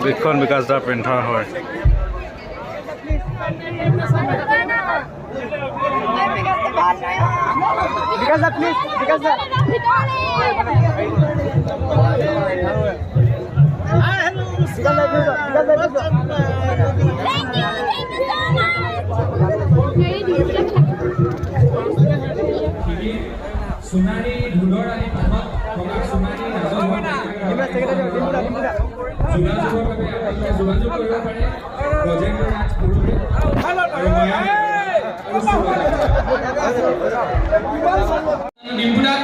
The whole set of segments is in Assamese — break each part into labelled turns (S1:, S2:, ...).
S1: বিখন বিকাশ দাৰ প্ৰিণ্টাৰ হয়।
S2: সোণাৰী ঢোলৰ আদি কাষত থকা সোণাৰী যোগাযোগৰ বাবে আপোনালোকে যোগাযোগ কৰিব পাৰে প্ৰজেক্টৰ ৰাজ পুৰোহিত ডিম্পুদাক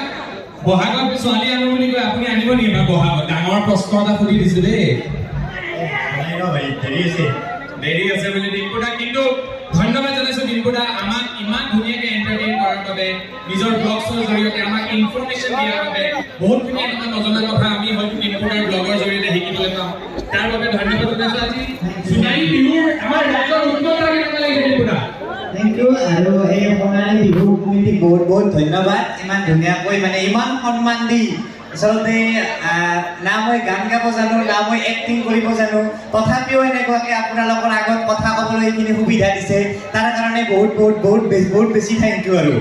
S2: বহাগত ছোৱালী আনো বুলি কৈ আপুনি আনিব নেকি বা বহাগত ডাঙৰ প্ৰশ্ন এটা সুধি দিছো দেই দেৰি আছে বুলি ডিম্পুদাক কিন্তু ধন্যবাদ জনাইছো ডিম্পুদা আমাক ইমান ধুনীয়াকৈ এণ্টাৰটেইন কৰাৰ বাবে নিজৰ ব্লগছৰ জৰিয়তে আমাক ইনফৰমেশ্যন দিয়াৰ বাবে বহুতখিনি এনেকুৱা নজনা কথা আমি হয়তো ডিম্পুদাৰ ব্লগৰ জৰিয়তে শিকিবলৈ পাওঁ তাৰ বাবে ধন্যবাদ জনাইছো আজি সোণাৰী বিহুৰ আমাৰ ৰাজ্যৰ উন্নয়ন কেনেকুৱা লাগিছে ডিম্পুদা
S3: থেংক ইউ আৰু এই সোণালী বিহু কমিটিক বহুত বহুত ধন্যবাদ ইমান ধুনীয়াকৈ মানে ইমান সন্মান দি আচলতে না মই গান গাব জানো না মই এক্টিং কৰিব জানো তথাপিও এনেকুৱাকৈ আপোনালোকৰ আগত কথা ক'বলৈ এইখিনি সুবিধা দিছে তাৰ কাৰণে বহুত বহুত বহুত বহুত বেছি থেংক ইউ আৰু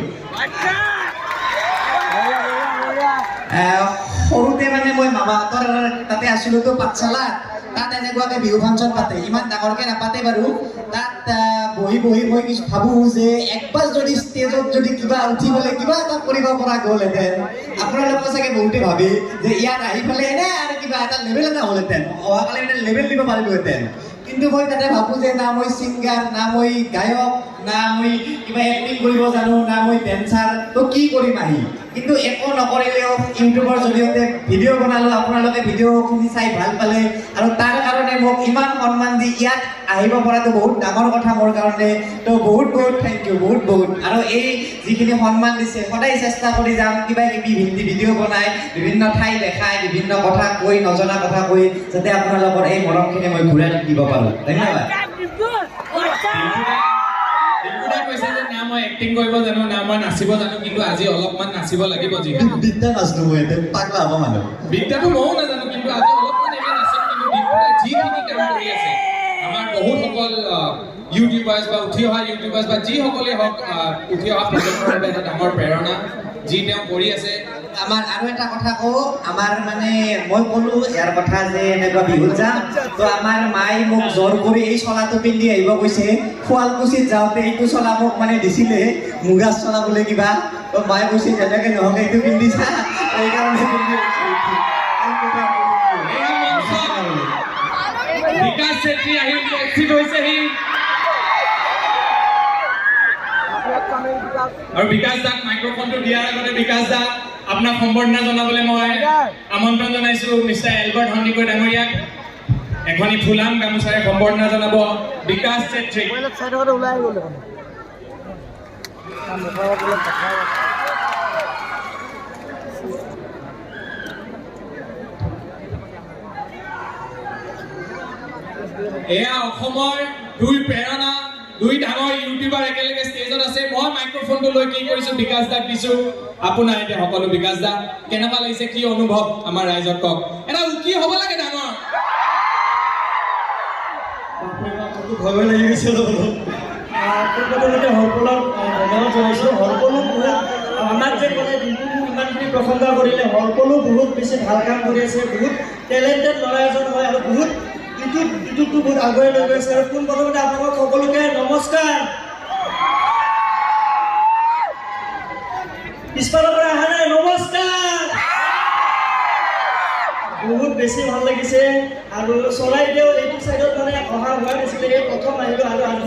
S3: সৰুতে মানে মই মামাহঁতৰ তাতে আছিলোতো পাঠশালাত তাত এনেকুৱাকৈ বিহু ফাংচন পাতে ইমান ডাঙৰকৈ নাপাতে বাৰু তাত বহি বহি মই কিছু ভাবোঁ যে একবাৰ যদি ষ্টেজত যদি কিবা উঠিবলৈ কিবা এটা কৰিব পৰা গ'লহেঁতেন আপোনালোকে চাগে বহুতে ভাবে যে ইয়াত আহি পেলাই এনে আৰু কিবা এটা লেভেল এটা হ'লহেঁতেন অহাকালি মানে লেভেল দিব পাৰিলোহেঁতেন কিন্তু মই তাতে ভাবোঁ যে না মই ছিংগাৰ না মই গায়ক না মই কিবা এক্টিং কৰিব জানো না মই ডেন্সাৰ তো কি কৰিম আহি কিন্তু একো নকৰিলেও ইউটিউবৰ জৰিয়তে ভিডিঅ' বনালোঁ আপোনালোকে ভিডিঅ'খিনি চাই ভাল পালে আৰু তাৰ কাৰণে মোক ইমান সন্মান দি ইয়াত আহিব পৰাটো বহুত ডাঙৰ কথা মোৰ কাৰণে তো বহুত বহুত থেংক ইউ বহুত বহুত আৰু এই যিখিনি সন্মান দিছে সদায় চেষ্টা কৰি যাম কিবা কিবি হিন্দী ভিডিঅ' বনাই বিভিন্ন ঠাই দেখাই বিভিন্ন কথা কৈ নজনা কথা কৈ যাতে আপোনালোকৰ এই মৰমখিনি মই ঘূৰাই দিব পাৰোঁ ধন্যবাদ
S2: কৈছে যে না মই এক্টিং কৰিব জানো না মই নাচিব জানো কিন্তু আজি অলপমান নাচিব লাগিব যিহেতু
S3: বিদ্যা নাচনো মই পাগলা হ'ব মানুহ
S2: বিদ্যাটো ময়ো নাজানো কিন্তু আজি অলপমান এনে নাচিম কিন্তু ডিম্পুদাই যিখিনি কাম কৰি আছে আমাৰ বহুসকল ইউটিউবাৰ্ছ বা উঠি অহা ইউটিউবাৰ্ছ বা যিসকলে হওক উঠি অহা প্ৰজন্মৰ বাবে এটা ডাঙৰ প্ৰেৰণা যি তেওঁ কৰি আছে
S3: আমাৰ আৰু এটা কথা কওঁ আমাৰ মানে মই ক'লোঁ ইয়াৰ কথা যে এনেকুৱা বিহুত যাম তো আমাৰ মায়ে মোক জোৰ কৰি এই চোলাটো পিন্ধি আহিব কৈছে শুৱালকুছিত যাওঁতে এইটো চোলা মোক মানে দিছিলে মুগা চোলা বোলে কিবা তো মায়ে কৈছে যেনেকৈ নহওক এইটো পিন্ধিছা সেইকাৰণে পিন্ধি
S2: বিকাশ চেত্ৰী আহি উপস্থিত হৈছেহি আৰু বিকাশ দাক মাইক্ৰফোনটো দিয়াৰ আগতে বিকাশ দাক আপোনাক সম্বৰ্ধনা জনাবলৈ মই আমন্ত্ৰণ জনাইছো মিষ্টাৰ এলবাৰ্ট সন্দিকৈ ডাঙৰীয়াক এখনি ফুলাম গামোচাৰে সম্বৰ্ধনা জনাব বিকাশ চেত্ৰী এয়া অসমৰ দুই প্ৰেৰণা দুই ডাঙৰ ইউটিউবাৰ একেলগে ষ্টেজত আছে মই মাইক্ৰফোনটো লৈ কি কৰিছো বিকাশ দাক দিছো আপোনাৰ এতিয়া সকলো বিকাশ দা কেনেকুৱা লাগিছে কি অনুভৱ আমাৰ ৰাইজক কওক এটা উকি হ'ব লাগে ডাঙৰ
S4: ভয় লাগি গৈছে প্ৰথমতে হৰপলক ধন্যবাদ জনাইছোঁ হৰপলো বহুত আমাক যে ক'লে ইমানখিনি প্ৰশংসা কৰিলে হৰপলো বহুত বেছি ভাল কাম কৰি আছে বহুত টেলেণ্টেড ল'ৰা এজন হয় আৰু বহুত ইউটিউবটো বহুত আগুৱাই লৈ গৈছে আৰু পোনপ্ৰথমতে আপোনালোক সকলোকে নমস্কাৰ পিছফালৰ পৰা অহা নাই নমস্কাৰ বহুত বেছি ভাল লাগিছে আৰু চৰাইদেউ এইটো চাইডত মানে অহা হোৱা নাছিলে এই প্ৰথম আহিলোঁ আৰু আজি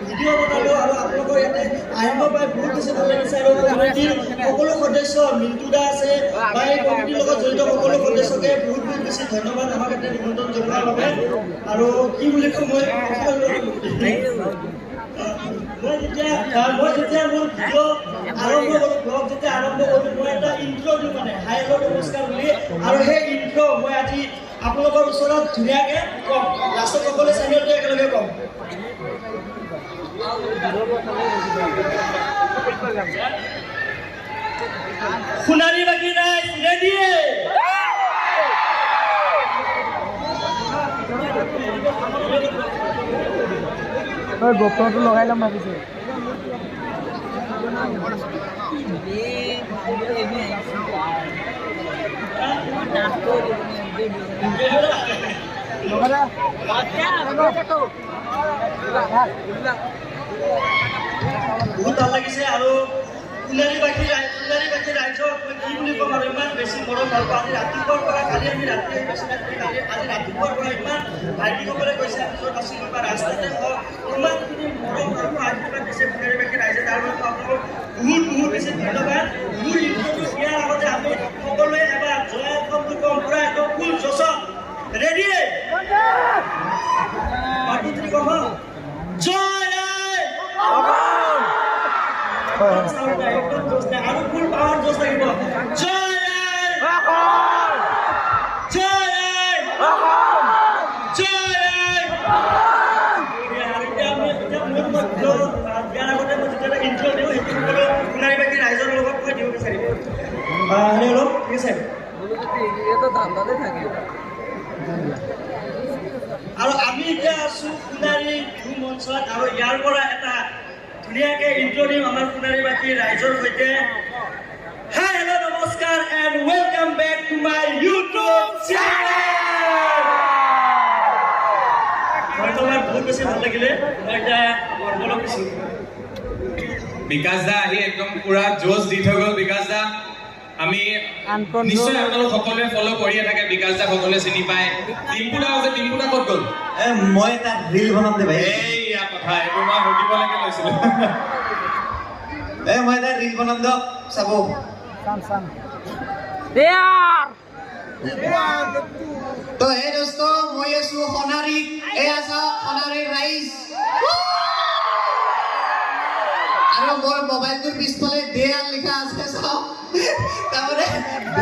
S4: ভিডিঅ' বনালোঁ আৰু আপোনালোকৰ ইয়াতে আহিব পাই বহুত বেছি ভাল লাগিছে আৰু কমিটিৰ সকলো সদস্য মিণ্টু দা আছে বা এই কমিটিৰ লগত জড়িত সকলো সদস্যকে বহুত বহুত বেছি ধন্যবাদ আমাক ইয়াতে নিমন্ত্ৰণ জনোৱাৰ বাবে আৰু কি বুলি কওঁ মই যেতিয়া মোৰ ভিডিঅ' আৰম্ভ কৰোঁ ব্লগ যেতিয়া আৰম্ভ কৰোঁ মই এটা ইণ্ট্ৰ' দিওঁ মানে হাই হেল্ল' নমস্কাৰ বুলি আৰু সেই ইণ্ট্ৰ' মই আজি আপোনালোকৰ ওচৰত ধুনীয়াকৈ ক'ম লাষ্টত সকলোৱে চেনেলটো একেলগে ক'ম সোণালী বাকী নাই ৰেডি
S5: গোপটো লগাই ল'ম ভাবিছো
S4: বহুত ভাল লাগিছে আৰু কুনাৰীবাসী ৰাইজক মই কি বুলি ক'ম আৰু ইমান বেছি মৰম ভাল পাওঁ। আজি ৰাতিপুৱাৰ পৰা কালি আমি ৰাতি বেছি কালি আজি ৰাতিপুৱাৰ পৰা ইমান ভাইটিসকলে কৈছে নিজৰ বাছি বা ৰাস্তাতে হওক ইমানখিনি মৰম আৰু আশীৰ্বাদ দিছে কুনাৰীবাসী ৰাইজে, তাৰ বাবে আপোনালোকক বহুত বেছি ধন্যবাদ। মোৰ ইণ্টাৰভিউ দিয়াৰ আগতে আমি সকলোৱে এবাৰ জয় অসমটো কম পুৰা একদম ফুল জচত ৰেডি মাতৃ কম জয় একদম জোচ নাই আৰু ফুল পাৱাৰ জোচ লাগিব। জয় জয় জয় দিয়াৰ আগতে মই যেতিয়া ইণ্টাৰভিউ দিওঁ সেইটো সকলো কুনাৰীবাসী ৰাইজৰ লগত মই দিব বিচাৰিম। হেল্ল' ঠিক আছে। আৰু আমি এতিয়া আছো কুনাৰী বিহু মঞ্চত আৰু ইয়াৰ পৰা এটা ধুনীয়াকে ইন্ট্ৰ' আমাৰ কুনাৰীবাসী ৰাইজৰ সৈতে। হাই হেল্ল' নমস্কাৰ and welcome back to my YouTube channel. বহুত বেছি ভাল লাগিলে। মই এতিয়া বৰ্তমান কিছু
S2: বিকাশ দা আহি একদম পুৰা জোচ দি থৈ গ'ল। বিকাশ দা আমি নিশ্চয় আপোনালোক সকলোৱে ফ'ল' কৰিয়ে থাকে। বিকাশ দা সকলোৱে চিনি পায়। ডিম্পু দা আছে, ডিম্পু দা ক'ত গ'ল?
S3: মই এটা ৰিল বনাম দে ভাই।
S2: এইয়া কথা এইবোৰ মই সুধিবলৈকে লৈছিলো।
S3: মই এটা ৰিল বনাম দিয়ক চাব। তো হে দোস্ত মই আছো সোণাৰীত, এয়া চাওক সোণাৰীৰ ৰাইজ। আৰু মোৰ মোবাইলটোৰ পিছফালে দেয়াল লিখা আছে চাওক। তাৰমানে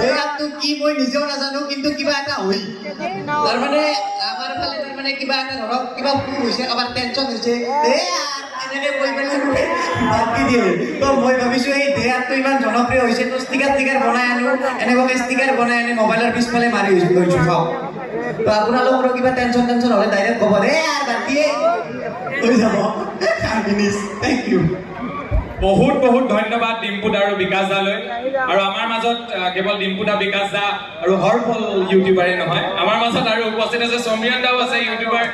S3: দেয়ালটো কি মই নিজেও নাজানো, কিন্তু কিবা এটা হ'ল। তাৰমানে আমাৰ ফালে তাৰমানে কিবা এটা ধৰক কিবা ভুল হৈছে, কাৰোবাৰ টেনচন হৈছে, এনেকে কৈ পেলাই বাদ দি দিয়ে। তো মই ভাবিছো এই দেয়ালটো ইমান জনপ্ৰিয় হৈছে, তো ষ্টিকাৰ বনাই আনো, এনেকুৱাকে ষ্টিকাৰ বনাই আনি মোবাইলৰ পিছফালে মাৰি লৈছো চাওক। তো আপোনালোকৰ কিবা টেনচন হ'লে ডাইৰেক্ট ক'ব বাদ দিয়ে হৈ যাব। Thank you.
S2: বহুত ধন্যবাদ ডিম্পু দা আৰু বিকাশ দালৈ। আৰু আমাৰ মাজত কেৱল ডিম্পু দা, বিকাশ দা আৰু হৰফল ইউটিউবাৰে নহয়, আমাৰ মাজত আৰু উপস্থিত আছে সমীৰণ দাও আছে ইউটিউবাৰ,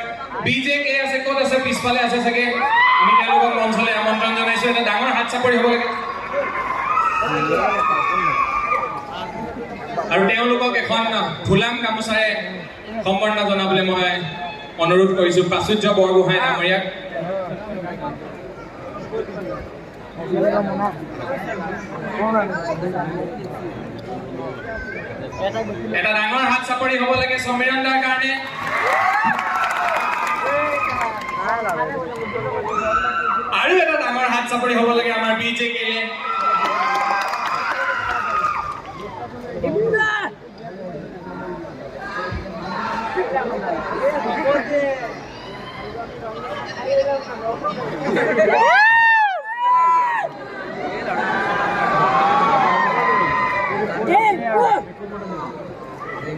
S2: BJK আছে, ক'ত আছে পিছফালে আছে চাগে। আমি তেওঁলোকক মঞ্চলৈ আমন্ত্ৰণ জনাইছো। এটা ডাঙৰ হাত চাপৰি হ'ব লাগে। আৰু তেওঁলোকক এখন ফুলাম গামোচাৰে সম্বৰ্ধনা জনাবলৈ মই অনুৰোধ কৰিছো প্ৰাচুৰ্য বৰগোহাঁই ডাঙৰীয়াক। এটা ডাঙৰ হাত চাপৰি হ'ব লাগে সমীৰণ দাৰ কাৰণে। আৰু এটা ডাঙৰ হাত চাপৰি হ'ব লাগে আমাৰ BJK লে।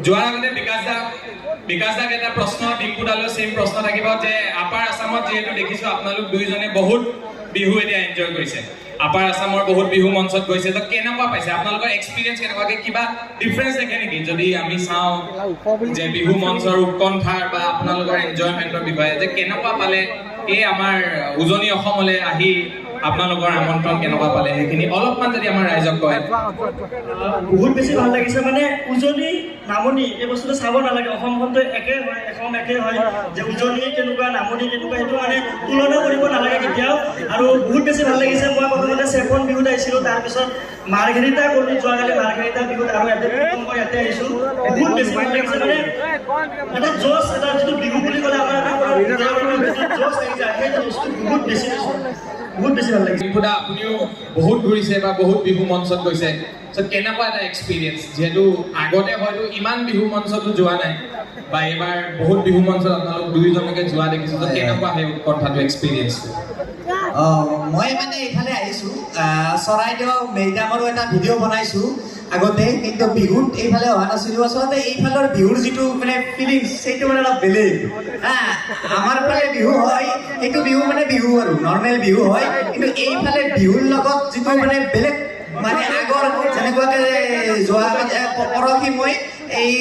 S2: যোৱাৰ আগতে বিকাশ দাক এটা প্ৰশ্ন, ডিম্পু দালৈ চেম প্ৰশ্ন থাকিব যে আপাৰ আছামত যিহেতু দেখিছো আপোনালোক দুইজনে বহুত বিহু এতিয়া এনজয় কৰিছে, আপাৰ আছামৰ বহুত বিহু মঞ্চত গৈছে, তো কেনেকুৱা পাইছে আপোনালোকৰ এক্সপিৰিয়েঞ্চ কেনেকুৱাকে? কিবা ডিফাৰেঞ্চ দেখে নেকি? যদি আমি চাওঁ যে বিহু মঞ্চৰ উৎকণ্ঠাৰ বা আপোনালোকৰ এনজয়মেণ্টৰ বিষয়ে যে কেনেকুৱা পালে এই আমাৰ উজনি অসমলৈ আহি আপোনালোকৰ আমন্ত্ৰণ কেনেকুৱা পালে, সেইখিনি অলপমান যদি আমাৰ ৰাইজক কয়।
S4: বহুত বেছি ভাল লাগিছে। মানে উজনি নামনি এই বস্তুটো চাব নালাগে, অসমখনটো একে হয়, অসম একে হয়, যে উজনি কেনেকুৱা নামনি কেনেকুৱা সেইটো মানে তুলনা কৰিব নালাগে কেতিয়াও। আৰু বহুত বেছি ভাল লাগিছে। মই প্ৰথমতে চেপন বিহুত আহিছিলোঁ, তাৰপিছত মাৰ্ঘেৰিটা কৰি যোৱাকালি মাৰ্ঘেৰিটা বিহুত আৰু মই ইয়াতে আহিছোঁ। বহুত বেছি ভাল লাগিছে। মানে এটা জছ, এটা যিটো বিহু বুলি ক'লে আমাৰ এটা জছ আহি যায়, সেইটো বস্তু বহুত বেছি ভাল লাগিছে।
S2: ডিম্পু দা আপুনিও বহুত ঘূৰিছে বা বহুত বিহু মঞ্চত গৈছে, কেনেকুৱা এটা এক্সপিৰিয়েঞ্চ? যিহেতু আগতে হয়তো ইমান বিহু মঞ্চতো যোৱা নাই বা এইবাৰ বহুত বিহু মঞ্চত আপোনালোক দুইজনকে যোৱা দেখিছো, কেনেকুৱা সেই কথাটো এক্সপিৰিয়েঞ্চটো?
S3: মই মানে এইফালে আহিছোঁ, চৰাইদেউ মেইডামৰো এটা ভিডিঅ' বনাইছোঁ। আগতে, কিন্তু বিহুত এইফালে অহা নাছিলোঁ। আচলতে এইফালৰ বিহুৰ যিটো মানে ফিলিংছ সেইটো মানে অলপ বেলেগ। আমাৰ ফালে বিহু হয়, সেইটো বিহু মানে বিহু আৰু নৰ্মেল বিহু হয়, কিন্তু এইফালে বিহুৰ লগত যিটো মানে বেলেগ মানে আগৰ যেনেকুৱাকে যোৱা পৰহি মই এই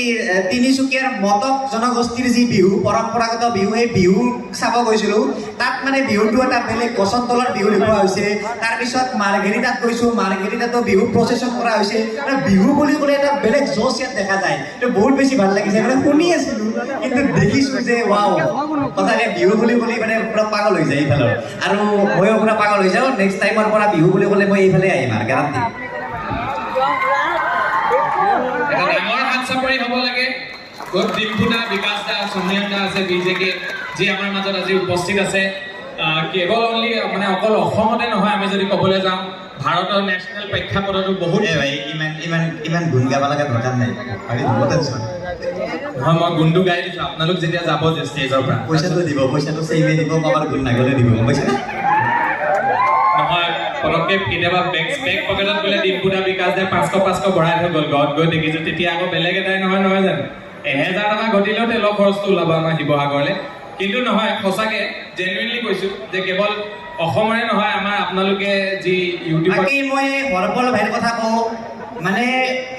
S3: তিনিচুকীয়াৰ মটক জনগোষ্ঠীৰ যি বিহু, পৰম্পৰাগত বিহু, সেই বিহু চাব গৈছিলোঁ। তাত মানে বিহুটো এটা বেলেগ গছৰ তলৰ বিহু দেখুওৱা হৈছে। তাৰপিছত মাৰ্ঘেৰিটাত গৈছোঁ, মাৰ্ঘেৰিটাতো বিহু প্ৰচেছন কৰা হৈছে। মানে বিহু বুলি ক'লে এটা বেলেগ জোচ ইয়াত দেখা যায়। এইটো বহুত বেছি ভাল লাগিছে। মানে শুনি আছিলোঁ কিন্তু দেখিছোঁ যে ৱাও, সঁচাকৈ বিহু বুলি ক'লে মানে পুৰা পাগল হৈ যায় এইফালৰ। আৰু ময়ো পুৰা পাগল হৈ যাওঁ। নেক্সট টাইমৰ পৰা বিহু বুলি ক'লে মই এইফালে আহিম আৰু গেৰাণ্টি।
S2: এটা ডাঙৰ হাত চাপৰি হ'ব লাগে। য'ত ডিম্পু দা, বিকাশ দা, সমীৰণ দা আছে, বিজেকে যি আমাৰ মাজত আজি উপস্থিত আছে। কেৱল অনলি মানে অকল অসমতে নহয়, আমি যদি ক'বলৈ যাওঁ ভাৰতৰ নেশ্যনেল প্ৰেক্ষাপটতো বহুত
S3: ভাই ইমান গুণ গাব লগা দৰকাৰ নাই।
S2: হয়, মই গুণটো গাই দিছোঁ। আপোনালোক যেতিয়া যাব যে ষ্টেজৰ পৰা
S3: পইচাটো দিব, পইচাটো চেভে দিব, কাৰোবাৰ গুণ নাগলে দিব, গম পাইছে?
S2: নহয়, পটককৈ কেতিয়াবা বেক পকেটত গ'লে ডিম্পু দা, বিকাশ দা 500 ভৰাই থৈ গ'ল। ঘৰত গৈ দেখিছোঁ তেতিয়া আকৌ বেলেগ এটাই নহয় জানো? 1000 টকা ঘটিলেও তেলৰ খৰচটো ওলাব আমাৰ শিৱসাগৰলৈ। কিন্তু নহয়, সঁচাকৈ জেনুইনলি কৈছোঁ যে কেৱল অসমৰে নহয়, আমাৰ আপোনালোকে যি ইউটিউবত
S3: বাকী মই হৰপল ভাইৰ কথা কওঁ, মানে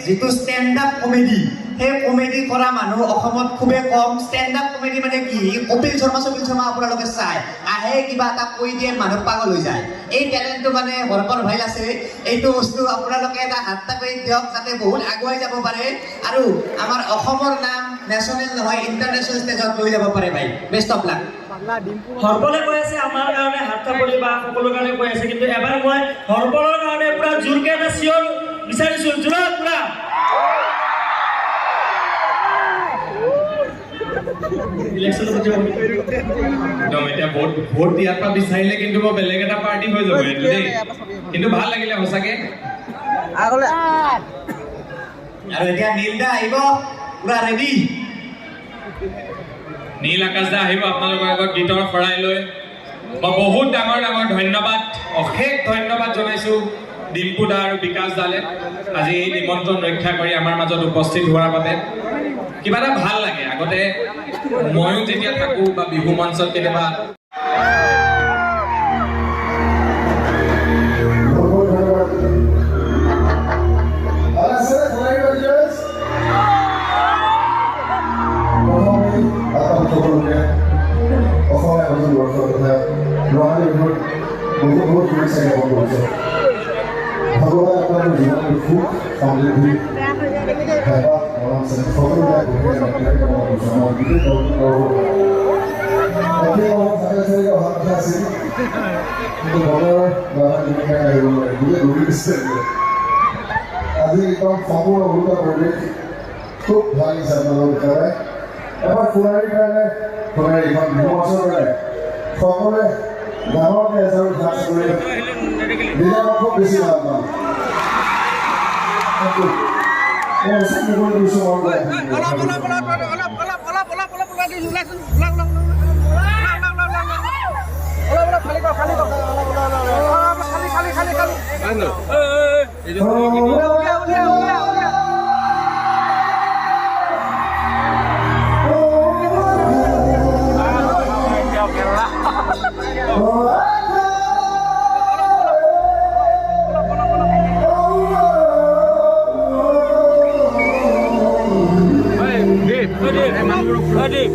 S3: যিটো ষ্টেণ্ড আপ কমেডি, সেই কমেডি কৰা মানুহ অসমত খুবেই কম। ষ্টেণ্ড আপ কমেডি মানে কি? কপিল শৰ্মা আপোনালোকে চাই আহে, কিবা এটা কৈ দিয়ে, মানুহ পাগল হৈ যায়। এই টেলেণ্টটো মানে হৰপল ভাই আছে। এইটো বস্তু আপোনালোকে এটা হাত কৰি দিয়ক, যাতে বহুত আগুৱাই যাব পাৰে আৰু আমাৰ অসমৰ নাম নেশ্যনেল নহয়, ইণ্টাৰনেশ্যনেল ষ্টেজত লৈ যাব পাৰে ভাই। Best of luck.
S4: হৰপলে কৈ আছে আমাৰ কাৰণে হাত চাপৰি বা সকলোৰ কাৰণে কৈ আছে, কিন্তু এবাৰ মই হৰপলৰ কাৰণে পুৰা জোৰকে এটা চিঞৰ বিচাৰিছোঁ। জোৰত পুৰা
S2: একদম এতিয়া ভোট দিয়াৰ পৰা বিচাৰিলে কিন্তু মই বেলেগ এটা পাৰ্টি হৈ যাব এইটো দেই। কিন্তু ভাল লাগিলে সঁচাকে।
S3: আৰু এতিয়া নীল দা আহিব, পুৰা ৰেডি।
S2: নীল আকাশ দা আহিব আপোনালোকৰ আগত গীতৰ শৰাই লৈ। মই বহুত ডাঙৰ ধন্যবাদ, অশেষ ধন্যবাদ জনাইছোঁ ডিম্পু দা আৰু বিকাশ দালে আজি এই নিমন্ত্ৰণ ৰক্ষা কৰি আমাৰ মাজত উপস্থিত হোৱাৰ বাবে। কিবা এটা ভাল লাগে। আগতে ময়ো যেতিয়া থাকোঁ বা বিহু মঞ্চত কেতিয়াবা
S6: ভগৱান আপোনাৰ জীৱনৰ সুখ সমৃদ্ধি আজি একদম সম্পূৰ্ণ উল্টা পৰিৱেশ, খুব ভাল লাগিছে আপোনালোকৰ কাৰণে। এবাৰ সোণাৰীৰ কাৰণে, সোণাৰীখন বিহু মঞ্চৰ কাৰণে সকলোৱে ডাঙৰকৈ এজাৰো ডান্স কৰি দিলে মই খুব বেছি ভাল পাম।
S5: Adik.